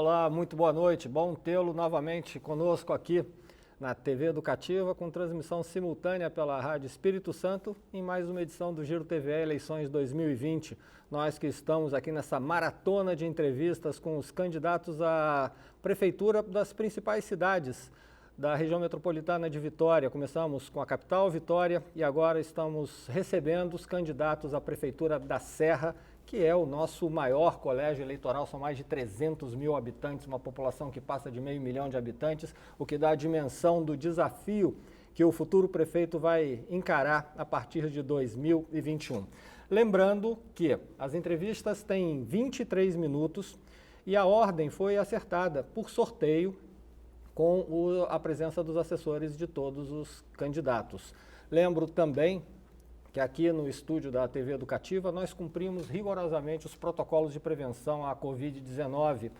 Olá, muito boa noite. Bom tê-lo novamente conosco aqui na TV Educativa, com transmissão simultânea pela Rádio Espírito Santo, em mais uma edição do Giro TVE Eleições 2020. Nós que estamos aqui nessa maratona de entrevistas com os candidatos à prefeitura das principais cidades da região metropolitana de Vitória. Começamos com a capital, Vitória, e agora estamos recebendo os candidatos à prefeitura da Serra, que é o nosso maior colégio eleitoral, são mais de 300 mil habitantes, uma população que passa de 500 mil de habitantes, o que dá a dimensão do desafio que o futuro prefeito vai encarar a partir de 2021. Lembrando que as entrevistas têm 23 minutos e a ordem foi acertada por sorteio com a presença dos assessores de todos os candidatos. Lembro também que aqui no estúdio da TV Educativa nós cumprimos rigorosamente os protocolos de prevenção à Covid-19.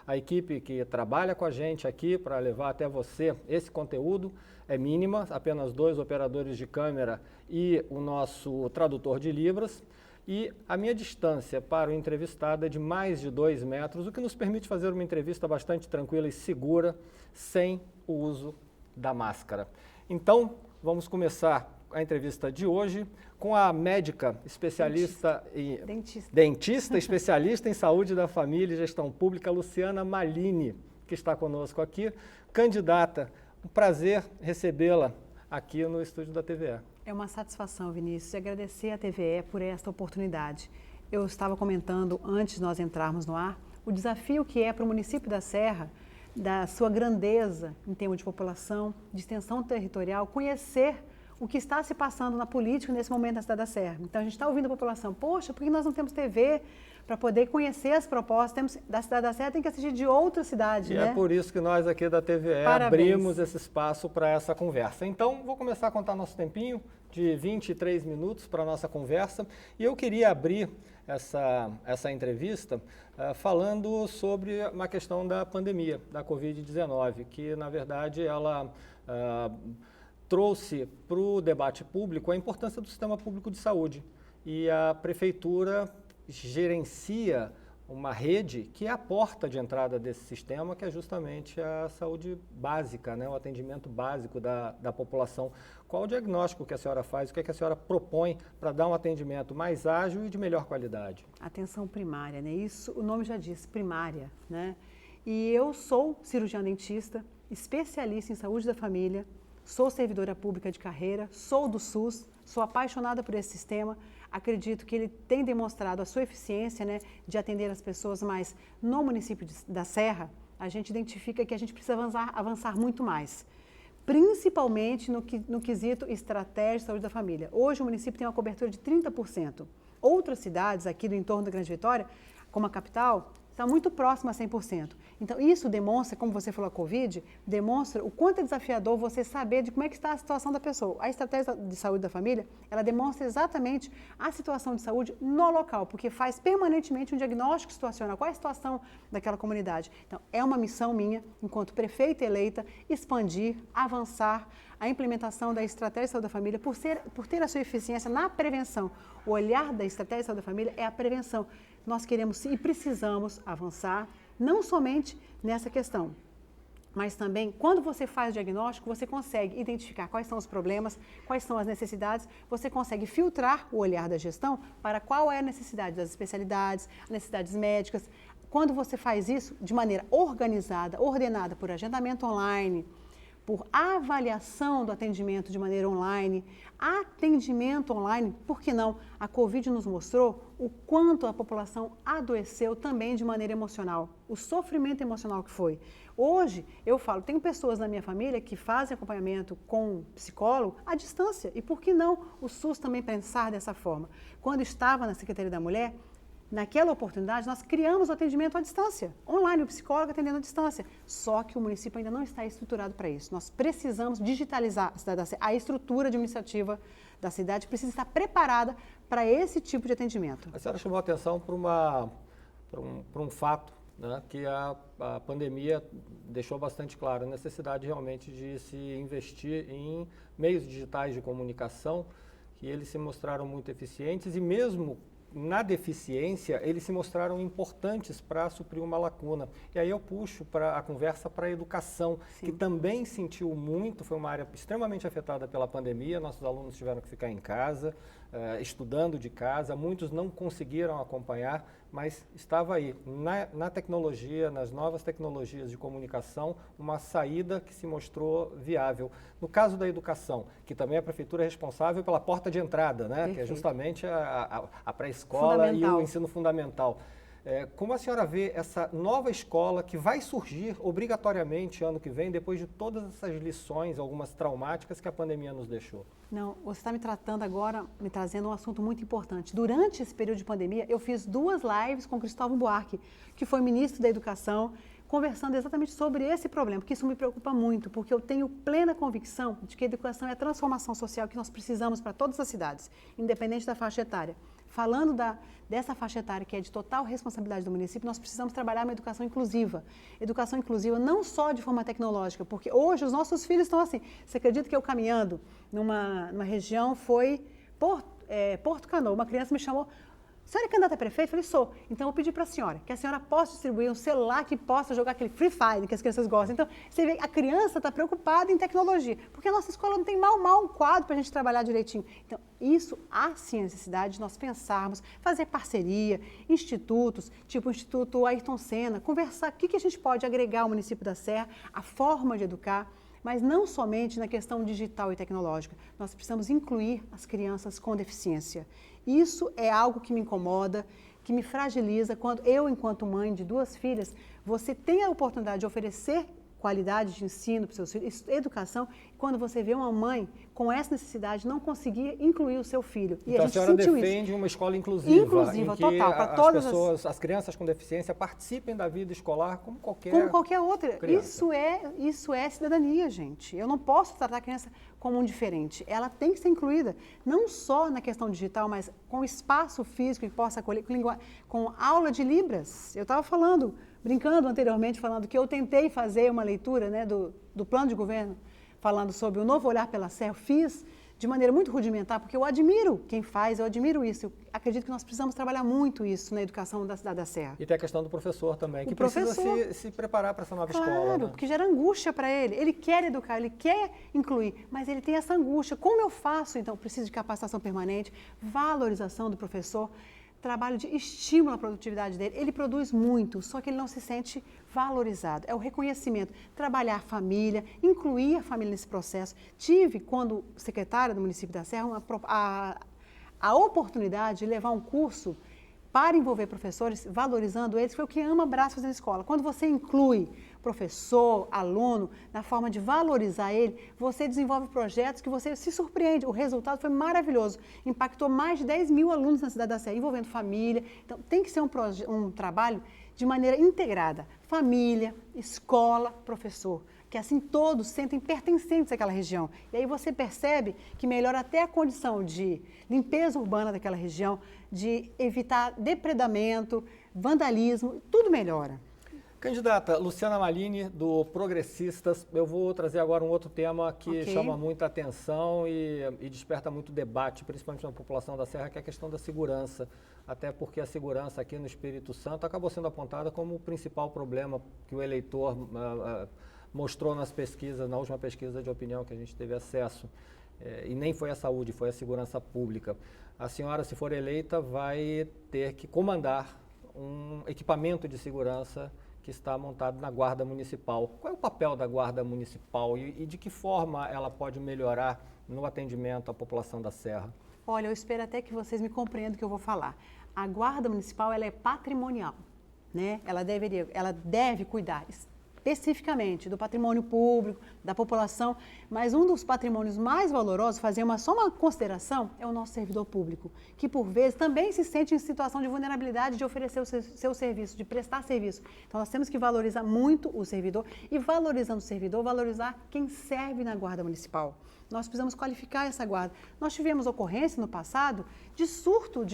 A equipe que trabalha com a gente aqui para levar até você esse conteúdo é mínima, apenas 2 operadores de câmera e o nosso tradutor de Libras. E a minha distância para o entrevistado é de mais de 2 metros, o que nos permite fazer uma entrevista bastante tranquila e segura, sem o uso da máscara. Então, vamos começar a entrevista de hoje com a médica especialista dentista especialista em saúde da família e gestão pública, Luciana Malini, que está conosco aqui, candidata. Um prazer recebê-la aqui no estúdio da TVE. É uma satisfação, Vinícius, e agradecer à TVE por esta oportunidade. Eu estava comentando, antes de nós entrarmos no ar, o desafio que é para o município da Serra, da sua grandeza em termos de população, de extensão territorial, conhecer o que está se passando na política nesse momento na cidade da Serra. Então, a gente está ouvindo a população, poxa, por que nós não temos TV para poder conhecer as propostas da cidade da Serra? Tem que assistir de outra cidade, né? É por isso que nós aqui da TVE abrimos esse espaço para essa conversa. Então, vou começar a contar nosso tempinho de 23 minutos para a nossa conversa. E eu queria abrir essa entrevista falando sobre uma questão da pandemia, da Covid-19, que, na verdade, ela trouxe para o debate público a importância do sistema público de saúde. E a prefeitura gerencia uma rede que é a porta de entrada desse sistema, que é justamente a saúde básica, né? O atendimento básico da população. Qual o diagnóstico que a senhora faz, o que a senhora propõe para dar um atendimento mais ágil e de melhor qualidade? Atenção primária, né? Isso, o nome já diz, primária, né? E eu sou cirurgiã dentista, especialista em saúde da família, sou servidora pública de carreira, sou do SUS, sou apaixonada por esse sistema, acredito que ele tem demonstrado a sua eficiência, né, de atender as pessoas, mas no município da Serra, a gente identifica que a gente precisa avançar muito mais, principalmente no quesito estratégia de saúde da família. Hoje o município tem uma cobertura de 30%. Outras cidades aqui do entorno da Grande Vitória, como a capital, está muito próximo a 100%. Então, isso demonstra, como você falou, a Covid, demonstra o quanto é desafiador você saber de como é que está a situação da pessoa. A estratégia de saúde da família, ela demonstra exatamente a situação de saúde no local, porque faz permanentemente um diagnóstico situacional, qual é a situação daquela comunidade. Então, é uma missão minha, enquanto prefeita eleita, expandir, avançar a implementação da estratégia de saúde da família, por ter a sua eficiência na prevenção. O olhar da estratégia de saúde da família é a prevenção. Nós queremos e precisamos avançar, não somente nessa questão, mas também, quando você faz o diagnóstico, você consegue identificar quais são os problemas, quais são as necessidades, você consegue filtrar o olhar da gestão para qual é a necessidade das especialidades, necessidades médicas. Quando você faz isso de maneira organizada, ordenada por agendamento online, por avaliação do atendimento de maneira online, atendimento online, por que não? A Covid nos mostrou o quanto a população adoeceu também de maneira emocional, o sofrimento emocional que foi. Hoje, eu falo, tenho pessoas na minha família que fazem acompanhamento com psicólogo à distância, e por que não o SUS também pensar dessa forma? Quando estava na Secretaria da Mulher, naquela oportunidade, nós criamos o atendimento à distância, online, o psicólogo atendendo à distância. Só que o município ainda não está estruturado para isso. Nós precisamos digitalizar a cidade da Serra. A estrutura administrativa da cidade precisa estar preparada para esse tipo de atendimento. A senhora chamou a atenção para um fato, né, que a pandemia deixou bastante claro a necessidade realmente de se investir em meios digitais de comunicação, que eles se mostraram muito eficientes e mesmo na deficiência, eles se mostraram importantes para suprir uma lacuna. E aí eu puxo a conversa para a educação, que também sentiu muito, foi uma área extremamente afetada pela pandemia, nossos alunos tiveram que ficar em casa, estudando de casa, muitos não conseguiram acompanhar, mas estava aí, na tecnologia, nas novas tecnologias de comunicação, uma saída que se mostrou viável. No caso da educação, que também a prefeitura é responsável pela porta de entrada, né? Que é justamente a pré-escola e o ensino fundamental. Como a senhora vê essa nova escola que vai surgir obrigatoriamente ano que vem, depois de todas essas lições, algumas traumáticas que a pandemia nos deixou? Não, você está me tratando agora, me trazendo um assunto muito importante. Durante esse período de pandemia, eu fiz 2 lives com Cristóvão Buarque, que foi ministro da Educação, conversando exatamente sobre esse problema, porque isso me preocupa muito, porque eu tenho plena convicção de que a educação é a transformação social que nós precisamos para todas as cidades, independente da faixa etária. Falando dessa faixa etária que é de total responsabilidade do município, nós precisamos trabalhar uma educação inclusiva. Educação inclusiva não só de forma tecnológica, porque hoje os nossos filhos estão assim. Você acredita que eu caminhando numa região foi Porto Canoa, uma criança me chamou: senhora é candidata a prefeito? Eu falei, sou. Então, eu pedi para a senhora que a senhora possa distribuir um celular que possa jogar aquele Free Fire que as crianças gostam. Então, você vê, a criança está preocupada em tecnologia, porque a nossa escola não tem mal um quadro para a gente trabalhar direitinho. Então, isso há sim a necessidade de nós pensarmos, fazer parceria, institutos, tipo o Instituto Ayrton Senna, conversar o que a gente pode agregar ao município da Serra, a forma de educar, mas não somente na questão digital e tecnológica. Nós precisamos incluir as crianças com deficiência. Isso é algo que me incomoda, que me fragiliza quando eu, enquanto mãe de 2 filhas, você tem a oportunidade de oferecer qualidade de ensino para os seus filhos, educação, quando você vê uma mãe com essa necessidade não conseguir incluir o seu filho. E então a senhora defende uma escola inclusiva, inclusiva, em que total, para todas as crianças com deficiência participem da vida escolar como qualquer outra. Isso é cidadania, gente. Eu não posso tratar a criança como um diferente. Ela tem que ser incluída, não só na questão digital, mas com espaço físico que possa acolher, com aula de Libras. Eu estava brincando anteriormente, falando que eu tentei fazer uma leitura, né, do plano de governo, falando sobre o novo olhar pela Serra. Eu fiz de maneira muito rudimentar, porque eu admiro quem faz, eu admiro isso. Eu acredito que nós precisamos trabalhar muito isso na educação da cidade da Serra. E tem a questão do professor também, que precisa se preparar para essa nova escola. Claro, porque gera angústia para ele. Ele quer educar, ele quer incluir, mas ele tem essa angústia. Como eu faço, então? Preciso de capacitação permanente, valorização do professor, trabalho de estímulo à produtividade dele. Ele produz muito, só que ele não se sente valorizado. É o reconhecimento, trabalhar a família, incluir a família nesse processo. Tive, quando secretária do município da Serra, a oportunidade de levar um curso para envolver professores, valorizando eles, foi o que Ama Abraço faz na escola. Quando você inclui professor, aluno, na forma de valorizar ele, você desenvolve projetos que você se surpreende. O resultado foi maravilhoso. Impactou mais de 10 mil alunos na cidade da Serra, envolvendo família. Então, tem que ser um trabalho de maneira integrada. Família, escola, professor. Que assim todos sentem pertencentes àquela região. E aí você percebe que melhora até a condição de limpeza urbana daquela região, de evitar depredamento, vandalismo, tudo melhora. Candidata Luciana Malini, do Progressistas, eu vou trazer agora um outro tema que chama muita atenção e desperta muito debate, principalmente na população da Serra, que é a questão da segurança. Até porque a segurança aqui no Espírito Santo acabou sendo apontada como o principal problema que o eleitor mostrou nas pesquisas, na última pesquisa de opinião que a gente teve acesso. E nem foi a saúde, foi a segurança pública. A senhora, se for eleita, vai ter que comandar um equipamento de segurança que está montado na Guarda Municipal. Qual é o papel da Guarda Municipal e de que forma ela pode melhorar no atendimento à população da Serra? Olha, eu espero até que vocês me compreendam o que eu vou falar. A Guarda Municipal, ela é patrimonial, né? Ela deve cuidar especificamente do patrimônio público, da população, mas um dos patrimônios mais valorosos, só uma consideração, é o nosso servidor público, que por vezes também se sente em situação de vulnerabilidade de oferecer o seu serviço, de prestar serviço. Então nós temos que valorizar muito o servidor e, valorizando o servidor, valorizar quem serve na Guarda Municipal. Nós precisamos qualificar essa guarda. Nós tivemos ocorrência no passado de surto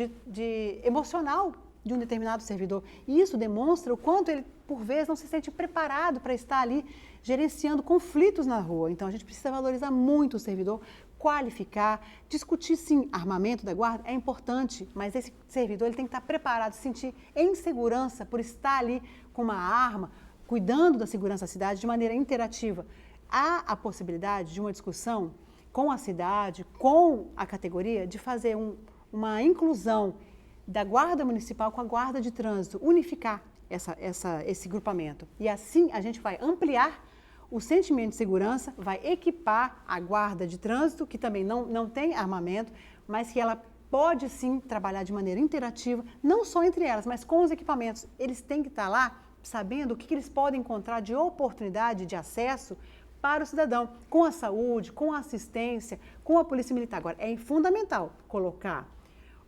emocional de um determinado servidor. E isso demonstra o quanto ele, por vezes, não se sente preparado para estar ali gerenciando conflitos na rua. Então, a gente precisa valorizar muito o servidor, qualificar, discutir sim, armamento da guarda é importante, mas esse servidor ele tem que estar preparado, se sentir em segurança por estar ali com uma arma, cuidando da segurança da cidade de maneira interativa. Há a possibilidade de uma discussão com a cidade, com a categoria, de fazer uma inclusão da guarda municipal com a guarda de trânsito, unificar esse grupamento. E assim a gente vai ampliar o sentimento de segurança, vai equipar a guarda de trânsito, que também não tem armamento, mas que ela pode sim trabalhar de maneira interativa, não só entre elas, mas com os equipamentos. Eles têm que estar lá sabendo o que eles podem encontrar de oportunidade de acesso para o cidadão, com a saúde, com a assistência, com a polícia militar. Agora, é fundamental colocar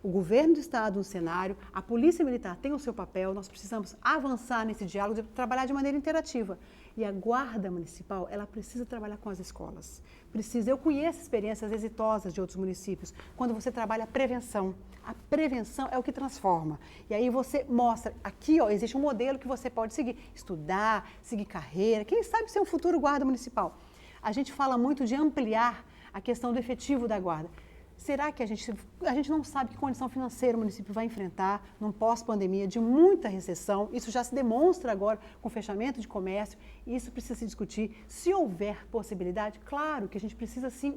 o governo do estado no cenário, a polícia militar tem o seu papel, nós precisamos avançar nesse diálogo, de trabalhar de maneira interativa. E a guarda municipal, ela precisa trabalhar com as escolas. Eu conheço experiências exitosas de outros municípios, quando você trabalha a prevenção. A prevenção é o que transforma. E aí você mostra, aqui ó, existe um modelo que você pode seguir, estudar, seguir carreira, quem sabe ser um futuro guarda municipal. A gente fala muito de ampliar a questão do efetivo da guarda. Será que a gente não sabe que condição financeira o município vai enfrentar num pós-pandemia de muita recessão? Isso já se demonstra agora com o fechamento de comércio, e isso precisa se discutir. Se houver possibilidade, claro que a gente precisa sim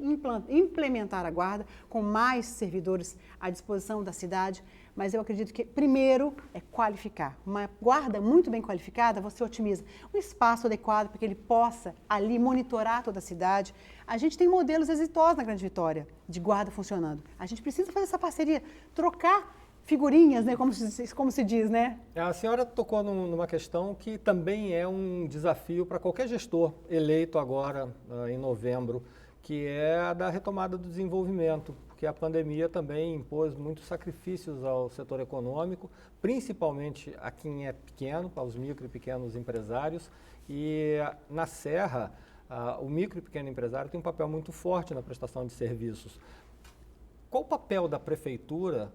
implementar a guarda com mais servidores à disposição da cidade, mas eu acredito que primeiro é qualificar. Uma guarda muito bem qualificada, você otimiza um espaço adequado para que ele possa ali monitorar toda a cidade. A gente tem modelos exitosos na Grande Vitória de guarda funcionando. A gente precisa fazer essa parceria, trocar figurinhas, né, como se diz, né? A senhora tocou numa questão que também é um desafio para qualquer gestor eleito agora em novembro, que é a da retomada do desenvolvimento, porque a pandemia também impôs muitos sacrifícios ao setor econômico, principalmente a quem é pequeno, aos micro e pequenos empresários, e na Serra, o micro e pequeno empresário tem um papel muito forte na prestação de serviços. Qual o papel da prefeitura,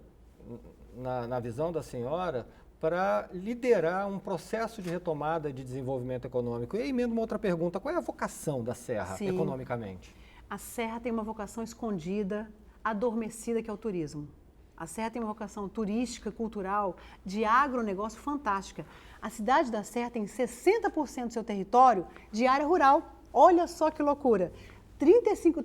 na visão da senhora, para liderar um processo de retomada de desenvolvimento econômico? E aí mesmo uma outra pergunta, qual é a vocação da Serra economicamente? A Serra tem uma vocação escondida, adormecida, que é o turismo. A Serra tem uma vocação turística, cultural, de agronegócio fantástica. A cidade da Serra tem 60% do seu território de área rural. Olha só que loucura. 65%,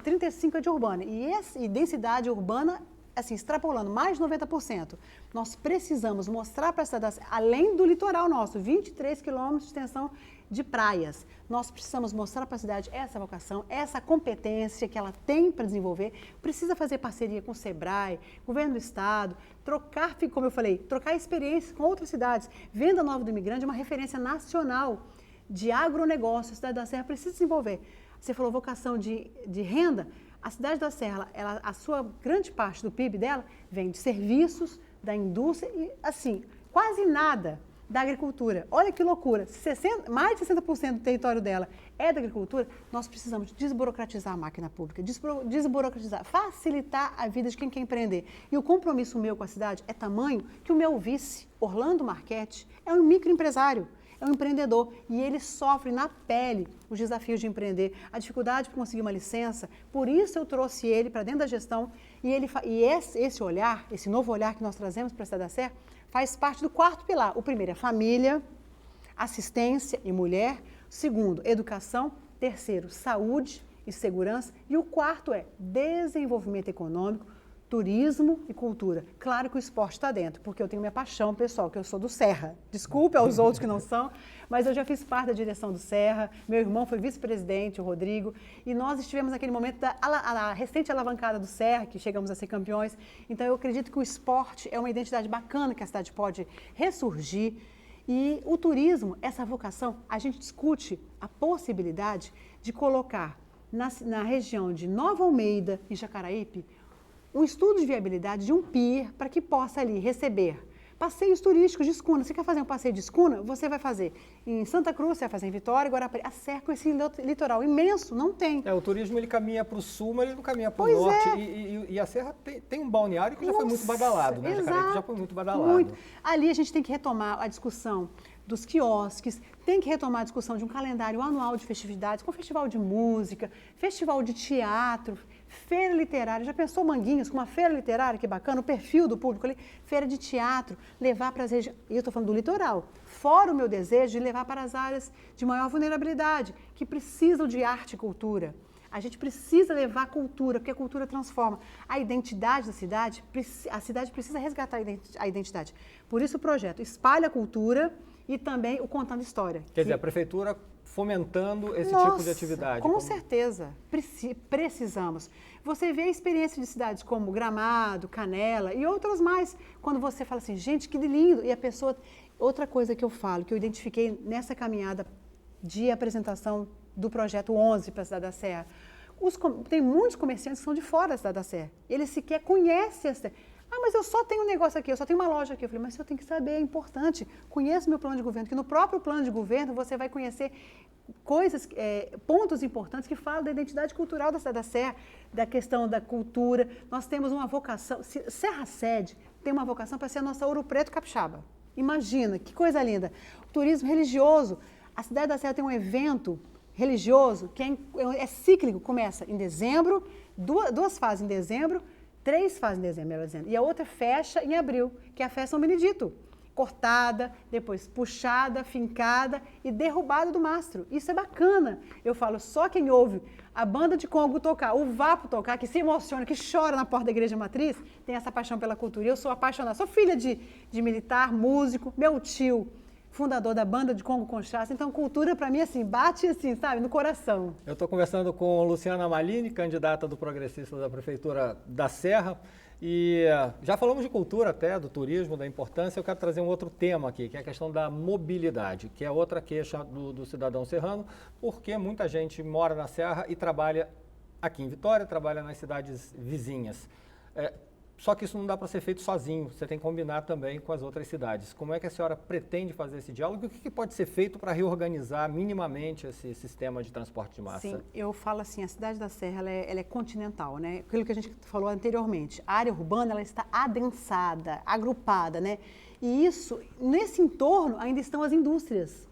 35% é de urbana. E densidade urbana, assim, extrapolando, mais de 90%. Nós precisamos mostrar para a cidade, além do litoral nosso, 23 quilômetros de extensão de praias. Nós precisamos mostrar para a cidade essa vocação, essa competência que ela tem para desenvolver. Precisa fazer parceria com o SEBRAE, governo do estado, trocar, como eu falei, trocar experiências com outras cidades. Venda Nova do Imigrante é uma referência nacional de agronegócio. A cidade da Serra precisa desenvolver. Você falou vocação de renda. A cidade da Serra, a sua grande parte do PIB dela vem de serviços, da indústria e, assim, quase nada da agricultura. Olha que loucura, mais de 60% do território dela é da agricultura. Nós precisamos desburocratizar a máquina pública, desburocratizar, facilitar a vida de quem quer empreender. E o compromisso meu com a cidade é tamanho que o meu vice, Orlando Marchetti, é um microempresário. É um empreendedor e ele sofre na pele os desafios de empreender, a dificuldade de conseguir uma licença. Por isso eu trouxe ele para dentro da gestão e esse olhar, esse novo olhar que nós trazemos para a Cidade da Serra, faz parte do quarto pilar. O primeiro é família, assistência e mulher. Segundo, educação. Terceiro, saúde e segurança. E o quarto é desenvolvimento econômico, turismo e cultura. Claro que o esporte está dentro, porque eu tenho minha paixão pessoal, que eu sou do Serra. Desculpe aos outros que não são, mas eu já fiz parte da direção do Serra, meu irmão foi vice-presidente, o Rodrigo, e nós estivemos naquele momento da recente alavancada do Serra, que chegamos a ser campeões. Então eu acredito que o esporte é uma identidade bacana que a cidade pode ressurgir. E o turismo, essa vocação, a gente discute a possibilidade de colocar na região de Nova Almeida e Jacaraípe um estudo de viabilidade de um pier para que possa ali receber passeios turísticos de escuna. Você quer fazer um passeio de escuna? Você vai fazer em Santa Cruz, você vai fazer em Vitória, Guarapari. A Serra, com esse litoral imenso, não tem. O turismo ele caminha para o sul, mas ele não caminha para o norte. E a Serra tem um balneário que já foi muito badalado, né? Exato, Jacaraípe já foi muito badalado. Muito. Ali a gente tem que retomar a discussão dos quiosques, tem que retomar a discussão de um calendário anual de festividades, com festival de música, festival de teatro, feira literária. Já pensou Manguinhos com uma feira literária? Que bacana, o perfil do público ali. Feira de teatro, levar para as regiões... E eu estou falando do litoral. Fora o meu desejo de levar para as áreas de maior vulnerabilidade, que precisam de arte e cultura. A gente precisa levar cultura, porque a cultura transforma. A identidade da cidade, a cidade precisa resgatar a identidade. Por isso o projeto Espalha a Cultura e também o Contando História. Quer dizer, a prefeitura fomentando esse tipo de atividade. Com certeza, precisamos. Você vê a experiência de cidades como Gramado, Canela e outras mais, quando você fala assim, gente, que lindo, e a pessoa... Outra coisa que eu falo, que eu identifiquei nessa caminhada de apresentação do projeto 11 para a Cidade da Serra, tem muitos comerciantes que são de fora da Cidade da Serra, eles sequer conhecem essa... Ah, mas eu só tenho um negócio aqui, eu só tenho uma loja aqui. Eu falei, mas você tem que saber, é importante. Conheça o meu plano de governo, que no próprio plano de governo você vai conhecer coisas, pontos importantes que falam da identidade cultural da Cidade da Serra, da questão da cultura. Nós temos uma vocação, Serra Sede tem uma vocação para ser a nossa Ouro Preto Capixaba. Imagina, que coisa linda. O turismo religioso. A Cidade da Serra tem um evento religioso que é cíclico, começa em dezembro, duas fases em dezembro, 3 fases em dezembro, melhor dizendo, e a outra fecha em abril, que é a festa São Benedito. Cortada, depois puxada, fincada e derrubada do mastro. Isso é bacana. Eu falo, só quem ouve a banda de congo tocar, o vapo tocar, que se emociona, que chora na porta da igreja matriz, tem essa paixão pela cultura. Eu sou apaixonada, sou filha de militar, músico, meu tio, fundador da banda de Congo Conchaça, então cultura para mim assim, bate assim, sabe, no coração. Eu estou conversando com Luciana Malini, candidata do Progressista da Prefeitura da Serra, e já falamos de cultura até, do turismo, da importância. Eu quero trazer um outro tema aqui, que é a questão da mobilidade, que é outra queixa do cidadão serrano, porque muita gente mora na Serra e trabalha aqui em Vitória, trabalha nas cidades vizinhas. Só que isso não dá para ser feito sozinho, você tem que combinar também com as outras cidades. Como é que a senhora pretende fazer esse diálogo e o que pode ser feito para reorganizar minimamente esse sistema de transporte de massa? Sim, eu falo assim, a Cidade da Serra ela é continental, né? Aquilo que a gente falou anteriormente, a área urbana ela está adensada, agrupada, né? E isso, nesse entorno ainda estão as indústrias.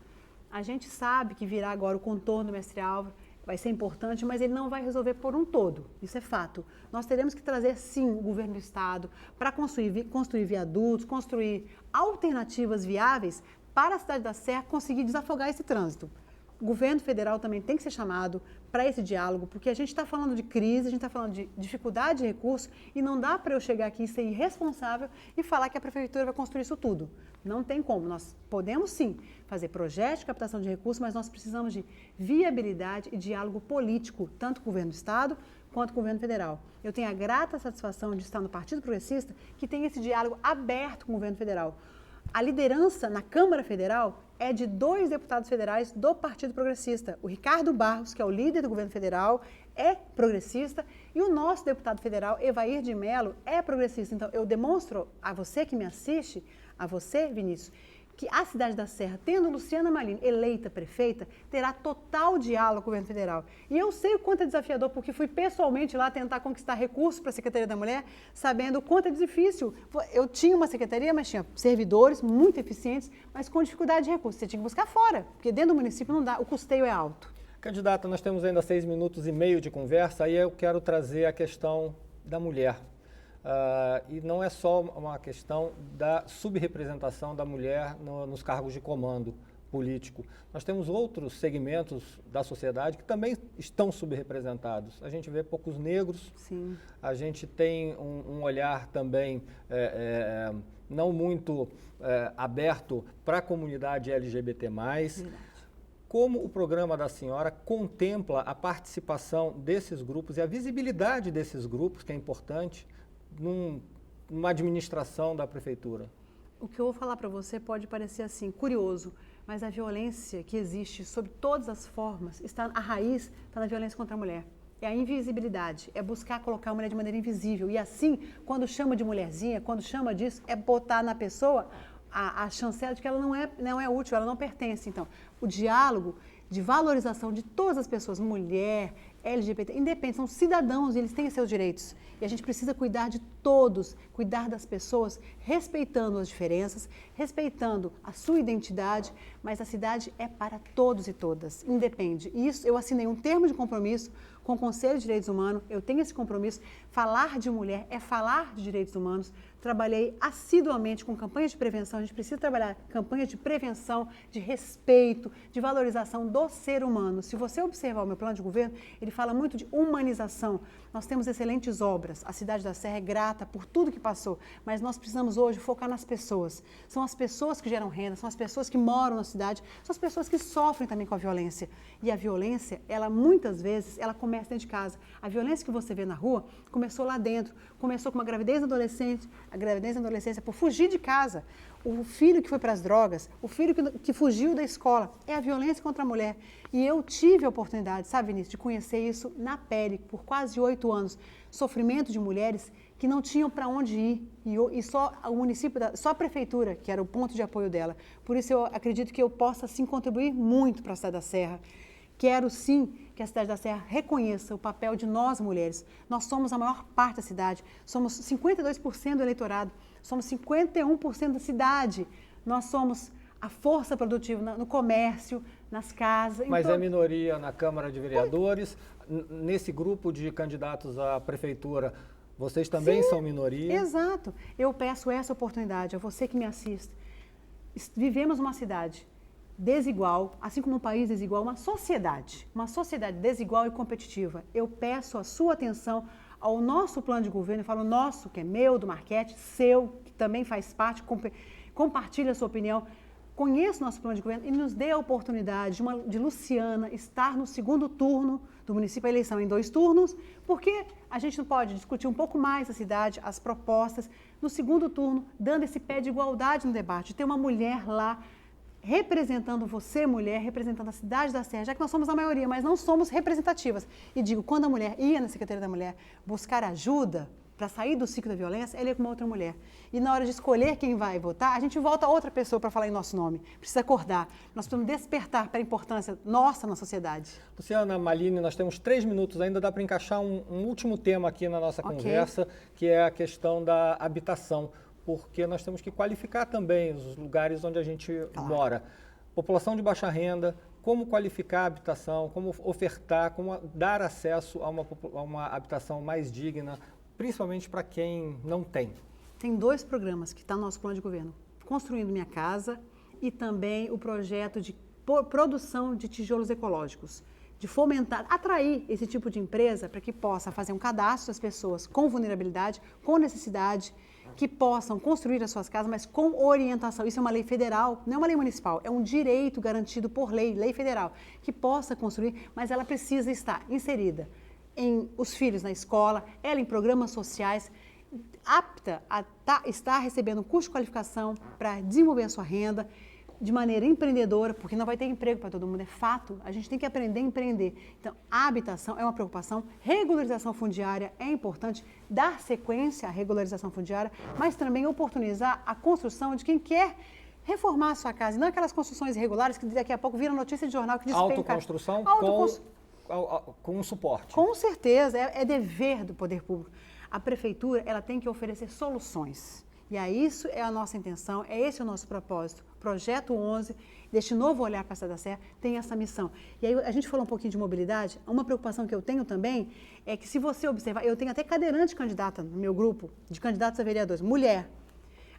A gente sabe que virá agora o contorno do Mestre Álvaro, vai ser importante, mas ele não vai resolver por um todo, isso é fato. Nós teremos que trazer, sim, o governo do Estado para construir viadutos, construir alternativas viáveis para a Cidade da Serra conseguir desafogar esse trânsito. O governo federal também tem que ser chamado para esse diálogo, porque a gente está falando de crise, a gente está falando de dificuldade de recursos e não dá para eu chegar aqui e ser irresponsável e falar que a prefeitura vai construir isso tudo. Não tem como. Nós podemos, sim, fazer projetos de captação de recursos, mas nós precisamos de viabilidade e diálogo político, tanto com o governo do Estado quanto com o governo federal. Eu tenho a grata satisfação de estar no Partido Progressista, que tem esse diálogo aberto com o governo federal. A liderança na Câmara Federal é de 2 deputados federais do Partido Progressista. O Ricardo Barros, que é o líder do governo federal, é progressista, e o nosso deputado federal, Evair de Mello, é progressista. Então, eu demonstro a você que me assiste, a você, Vinícius, que a Cidade da Serra, tendo Luciana Malini eleita prefeita, terá total diálogo com o governo federal. E eu sei o quanto é desafiador, porque fui pessoalmente lá tentar conquistar recursos para a Secretaria da Mulher, sabendo o quanto é difícil. Eu tinha uma secretaria, mas tinha servidores muito eficientes, mas com dificuldade de recursos. Você tinha que buscar fora, porque dentro do município não dá, o custeio é alto. Candidata, nós temos ainda 6 minutos e meio de conversa, aí eu quero trazer a questão da mulher. E não é só uma questão da subrepresentação da mulher nos cargos de comando político. Nós temos outros segmentos da sociedade que também estão subrepresentados. A gente vê poucos negros, sim. A gente tem um olhar também não muito aberto para a comunidade LGBT+. Verdade. Como o programa da senhora contempla a participação desses grupos e a visibilidade desses grupos, que é importante, numa administração da prefeitura? O que eu vou falar para você pode parecer assim, curioso, mas a violência que existe sob todas as formas, a raiz está na violência contra a mulher. É a invisibilidade, é buscar colocar a mulher de maneira invisível. E assim, quando chama de mulherzinha, quando chama disso, é botar na pessoa a chancela de que ela não é útil, ela não pertence. Então, o diálogo de valorização de todas as pessoas, mulher, LGBT, independente, são cidadãos e eles têm seus direitos. E a gente precisa cuidar de todos, cuidar das pessoas, respeitando as diferenças, respeitando a sua identidade, mas a cidade é para todos e todas, independe. E isso, eu assinei um termo de compromisso com o Conselho de Direitos Humanos, eu tenho esse compromisso. Falar de mulher é falar de direitos humanos. Trabalhei assiduamente com campanhas de prevenção, a gente precisa trabalhar campanhas de prevenção, de respeito, de valorização do ser humano. Se você observar o meu plano de governo, ele fala muito de humanização. Nós temos excelentes obras, a Cidade da Serra é grata por tudo que passou, mas nós precisamos hoje focar nas pessoas. São as pessoas que geram renda, são as pessoas que moram na cidade, são as pessoas que sofrem também com a violência. E a violência, ela muitas vezes, ela começa dentro de casa. A violência que você vê na rua começou lá dentro, começou com uma gravidez adolescente, a gravidez na adolescência por fugir de casa, o filho que foi para as drogas, o filho que fugiu da escola, é a violência contra a mulher. E eu tive a oportunidade, sabe, Vinícius, de conhecer isso na pele por quase 8 anos. Sofrimento de mulheres que não tinham para onde ir e só o município, só a prefeitura, que era o ponto de apoio dela. Por isso eu acredito que eu possa, sim, contribuir muito para a Cidade da Serra. Quero, sim, que a Cidade da Serra reconheça o papel de nós, mulheres. Nós somos a maior parte da cidade, somos 52% do eleitorado, somos 51% da cidade. Nós somos a força produtiva no comércio, nas casas. Mas é minoria na Câmara de Vereadores. Nesse grupo de candidatos à prefeitura, vocês também são minoria? Exato. Eu peço essa oportunidade a você que me assiste. Vivemos uma cidade desigual, assim como um país desigual, uma sociedade desigual e competitiva. Eu peço a sua atenção ao nosso plano de governo, eu falo nosso, que é meu, do Marquete, seu, que também faz parte, compartilhe a sua opinião, conheça o nosso plano de governo e nos dê a oportunidade de Luciana estar no segundo turno do município, a eleição em 2 turnos, porque a gente não pode discutir um pouco mais a cidade, as propostas, no segundo turno, dando esse pé de igualdade no debate, ter uma mulher lá, representando você, mulher, representando a Cidade da Serra, já que nós somos a maioria, mas não somos representativas. E digo, quando a mulher ia na Secretaria da Mulher buscar ajuda para sair do ciclo da violência, ela ia com uma outra mulher. E na hora de escolher quem vai votar, a gente volta a outra pessoa para falar em nosso nome. Precisa acordar. Nós precisamos despertar para a importância nossa na sociedade. Luciana Malini, nós temos 3 minutos ainda, dá para encaixar um último tema aqui na nossa conversa, que é a questão da habitação. Porque nós temos que qualificar também os lugares onde a gente mora. População de baixa renda, como qualificar a habitação, como ofertar, como dar acesso a uma habitação mais digna, principalmente para quem não tem. Tem 2 programas que estão no nosso plano de governo. Construindo Minha Casa e também o projeto de produção de tijolos ecológicos. De fomentar, atrair esse tipo de empresa para que possa fazer um cadastro das pessoas com vulnerabilidade, com necessidade, que possam construir as suas casas, mas com orientação. Isso é uma lei federal, não é uma lei municipal, é um direito garantido por lei federal, que possa construir, mas ela precisa estar inserida em os filhos na escola, ela em programas sociais, apta a estar recebendo curso de qualificação para desenvolver a sua renda, de maneira empreendedora, porque não vai ter emprego para todo mundo, é fato, a gente tem que aprender a empreender. Então, a habitação é uma preocupação, regularização fundiária é importante, dar sequência à regularização fundiária, mas também oportunizar a construção de quem quer reformar a sua casa, e não aquelas construções irregulares que daqui a pouco viram notícia de jornal que diz... Autoconstrução com um suporte. Com certeza, é dever do poder público. A prefeitura, ela tem que oferecer soluções. E isso é a nossa intenção, é esse o nosso propósito. Projeto 11, deste novo olhar para a Cidade da Serra, tem essa missão. E aí a gente falou um pouquinho de mobilidade, uma preocupação que eu tenho também é que se você observar, eu tenho até cadeirante candidata no meu grupo de candidatos a vereadores, mulher.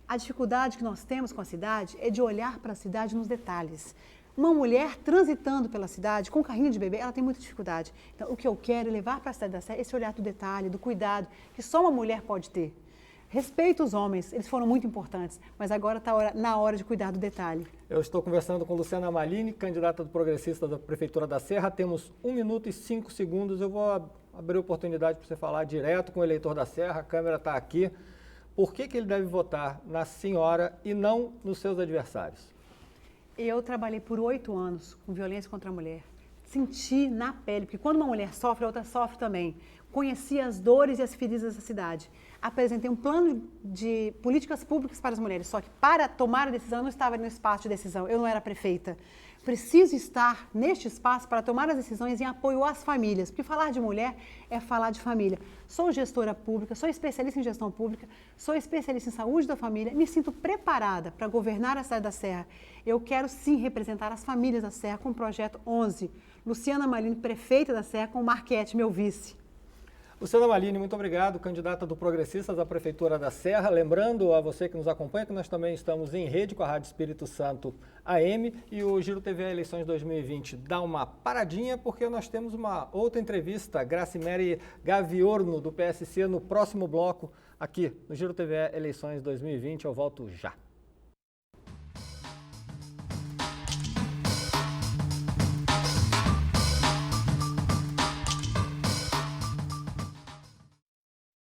A dificuldade que nós temos com a cidade é de olhar para a cidade nos detalhes. Uma mulher transitando pela cidade com um carrinho de bebê, ela tem muita dificuldade. Então, o que eu quero é levar para a Cidade da Serra esse olhar do detalhe, do cuidado, que só uma mulher pode ter. Respeito os homens, eles foram muito importantes, mas agora está na hora de cuidar do detalhe. Eu estou conversando com Luciana Malini, candidata do Progressista da Prefeitura da Serra. Temos 1 minuto e 5 segundos. Eu vou abrir a oportunidade para você falar direto com o eleitor da Serra. A câmera está aqui. Por que ele deve votar na senhora e não nos seus adversários? Eu trabalhei por 8 anos com violência contra a mulher. Senti na pele, porque quando uma mulher sofre, a outra sofre também. Conheci as dores e as feridas da cidade. Apresentei um plano de políticas públicas para as mulheres, só que para tomar a decisão eu não estava no espaço de decisão, eu não era prefeita. preciso estar neste espaço para tomar as decisões em apoio às famílias, porque falar de mulher é falar de família. Sou gestora pública, sou especialista em gestão pública, sou especialista em saúde da família, me sinto preparada para governar a cidade da Serra. Eu quero sim representar as famílias da Serra com o projeto 11. Luciana Malini, prefeita da Serra, com Marquete, meu vice. Luciana Malini, muito obrigado, candidata do Progressistas à Prefeitura da Serra. Lembrando a você que nos acompanha que nós também estamos em rede com a Rádio Espírito Santo AM e o Giro TV Eleições 2020 dá uma paradinha porque nós temos uma outra entrevista, Gracimere Gaviorno, do PSC, no próximo bloco aqui no Giro TV Eleições 2020. Eu volto já.